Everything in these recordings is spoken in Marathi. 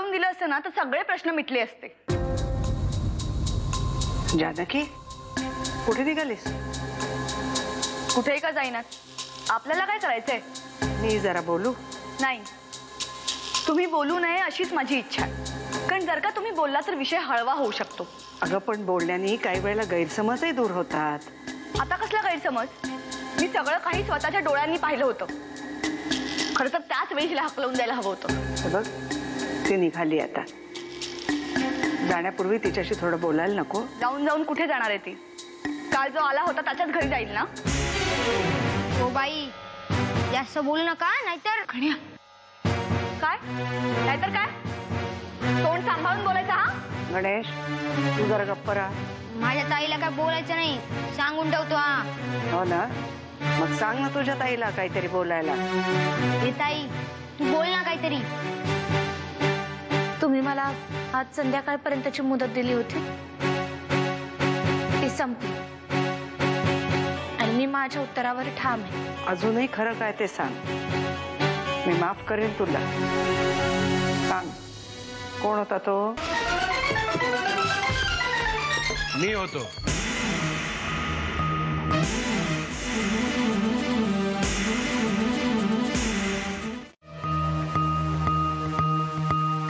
आणून दिलं असतं ना तर सगळे प्रश्न मिटले असते. जानकी, कुठे निघालीस? कुठेही का जाईनात, आपल्याला काय करायचंय? मी जरा बोलू? नाही, तुम्ही बोलू नये अशीच माझी इच्छा आहे. कारण जर का तुम्ही बोलला तर विषय हळवा होऊ शकतो. अगं पण बोलण्याने काही वेळेला गैरसमजही दूर होतात. आता कसला गैरसमज? मी सगळं काही स्वतःच्या डोळ्यांनी पाहिलं होतं. खरं तर त्याच वेळी हिला हकलवून द्यायला हवं होतं. हे बघ, ती निघाली आता. जाण्यापूर्वी तिच्याशी थोडं बोलायला नको? जाऊन जाऊन कुठे जाणार आहे ती? काल जो आला होता त्याच्याच घरी जाईल ना. हो बाई, जास्त बोलू नका नाहीतर. कन्या, काय नाहीतर काय? तोंड सांभाळून बोलायचं. हा गणेश, तू जरा गप्प राहा. माझ्या ताईला काय बोलायचं नाही, सांगून ठेवतो. हा हो ना, मग सांग ना तुझ्या ताईला काहीतरी बोलायला. हे ताई, तू बोल ना काहीतरी. तुम्ही मला आज संध्याकाळपर्यंतची मुदत दिली होती, ती संपली आणि मी माझ्या उत्तरावर ठाम आहे. अजूनही खरं काय ते सांग. मी माफ करेन तुला. सांग, कोण होता तो? मी होतो.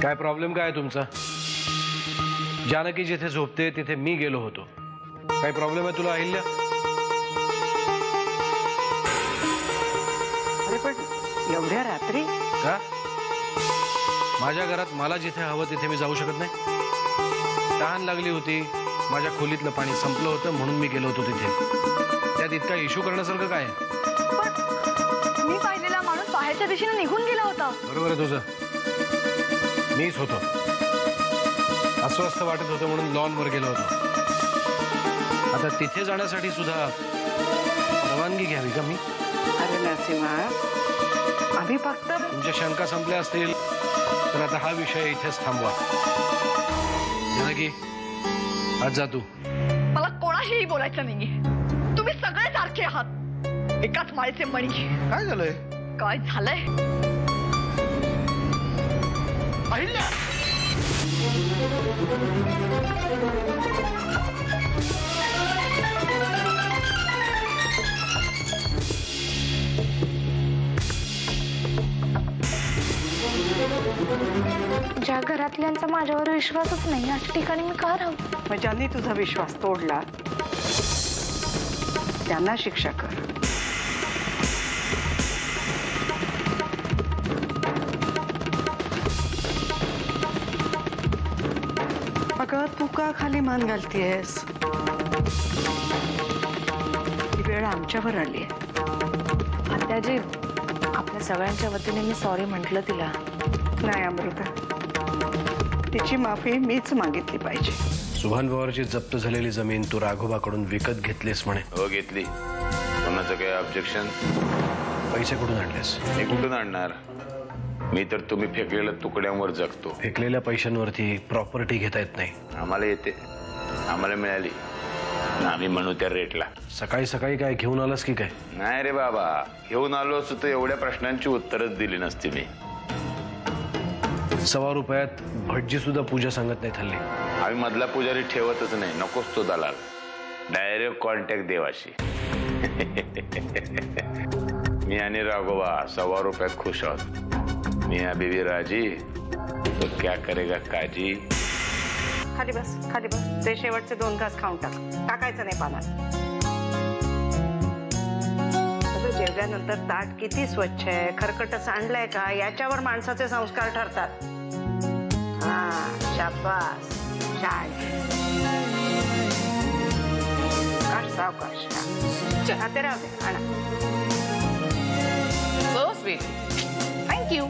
काय प्रॉब्लेम काय तुमचा? जानकी जिथे झोपते तिथे मी गेलो होतो. काय प्रॉब्लेम आहे तुला अहिल्या? अरे पण एवढ्या रात्री का? माझ्या घरात मला जिथे हवं तिथे मी जाऊ शकत नाही? तहान लागली होती, माझ्या खोलीतलं पाणी संपलं होतं म्हणून मी गेलो होतो तिथे. त्यात इतका इश्यू करण्यासारखं काय? पण मी पाहिलेला माणूस बाहेरच्या दिशेने निघून गेला होता. बरोबर आहे तुझं. मीच होतो. अस्वस्थ वाटत होतं म्हणून लॉनवर गेलो होतो. आता तिथे जाण्यासाठी सुद्धा परवानगी घ्यावी का मी? अरे नरसिंहा, आम्ही फक्त तुमच्या शंका संपल्या असतील तर आता हा विषय इथेच थांबवा. जानकी, आज जा तू. मला कोणाशीही बोलायचं नाहीये. तुम्ही सगळे सारखे आहात, एकाच माळेचे मणी. काय झालंय? काय झालंय? अहिल्या, ज्या घरातल्यांचा माझ्यावर विश्वासच नाही अशा ठिकाणी मी का राहू? मग ज्यांनी तुझा विश्वास तोडला त्यांना शिक्षा कर. अगं तू का खाली मान घालतीयस? ही वेळ आमच्यावर आली आहे. आत्याजी, आपल्या सगळ्यांच्या वतीने मी सॉरी म्हटलं तिला. नाही अमृता, तिची माफी मीच मागितली पाहिजे. सुभान पवारची जप्त झालेली जमीन तू राघोबाकडून विकत घेतलीस म्हणे. हो घेतली. कोणाचं काय ऑब्जेक्शन? पैसे कुठून आणलेस? मी कुठून आणणार? मी तर तुम्ही फेकलेल्या तुकड्यांवर जगतो. फेकलेल्या पैशांवरती प्रॉपर्टी घेता येत नाही. आम्हाला येते, आम्हाला मिळाली, आम्ही म्हणू त्या रेटला. सकाळी सकाळी काय घेऊन आलास की काय? नाही रे बाबा, घेऊन आलो असतो तर एवढ्या प्रश्नांची उत्तरच दिली नसती मी. ₹1.25 भटजी सुद्धा पूजा सांगत नाही हल्ली. आम्ही मधला पुजारी ठेवतच नाही, नकोच तो दलाल. Direct contact देवाशी. मी आणि राघोबा ₹1.25 खुश आहोत. मियाँ बीवी राजी तो क्या करेगा काजी. खाली बस, खाली बस. ते शेवटचे 2 घास खाऊन टाक. टाकायचं नाही पानात. जेवल्यानंतर ताट किती स्वच्छ आहे, खरकट सांडलंय का, याच्यावर माणसाचे संस्कार ठरतात. हा, शाबास, छान. सावकाश. ते राहू दे. आणा. Thank you.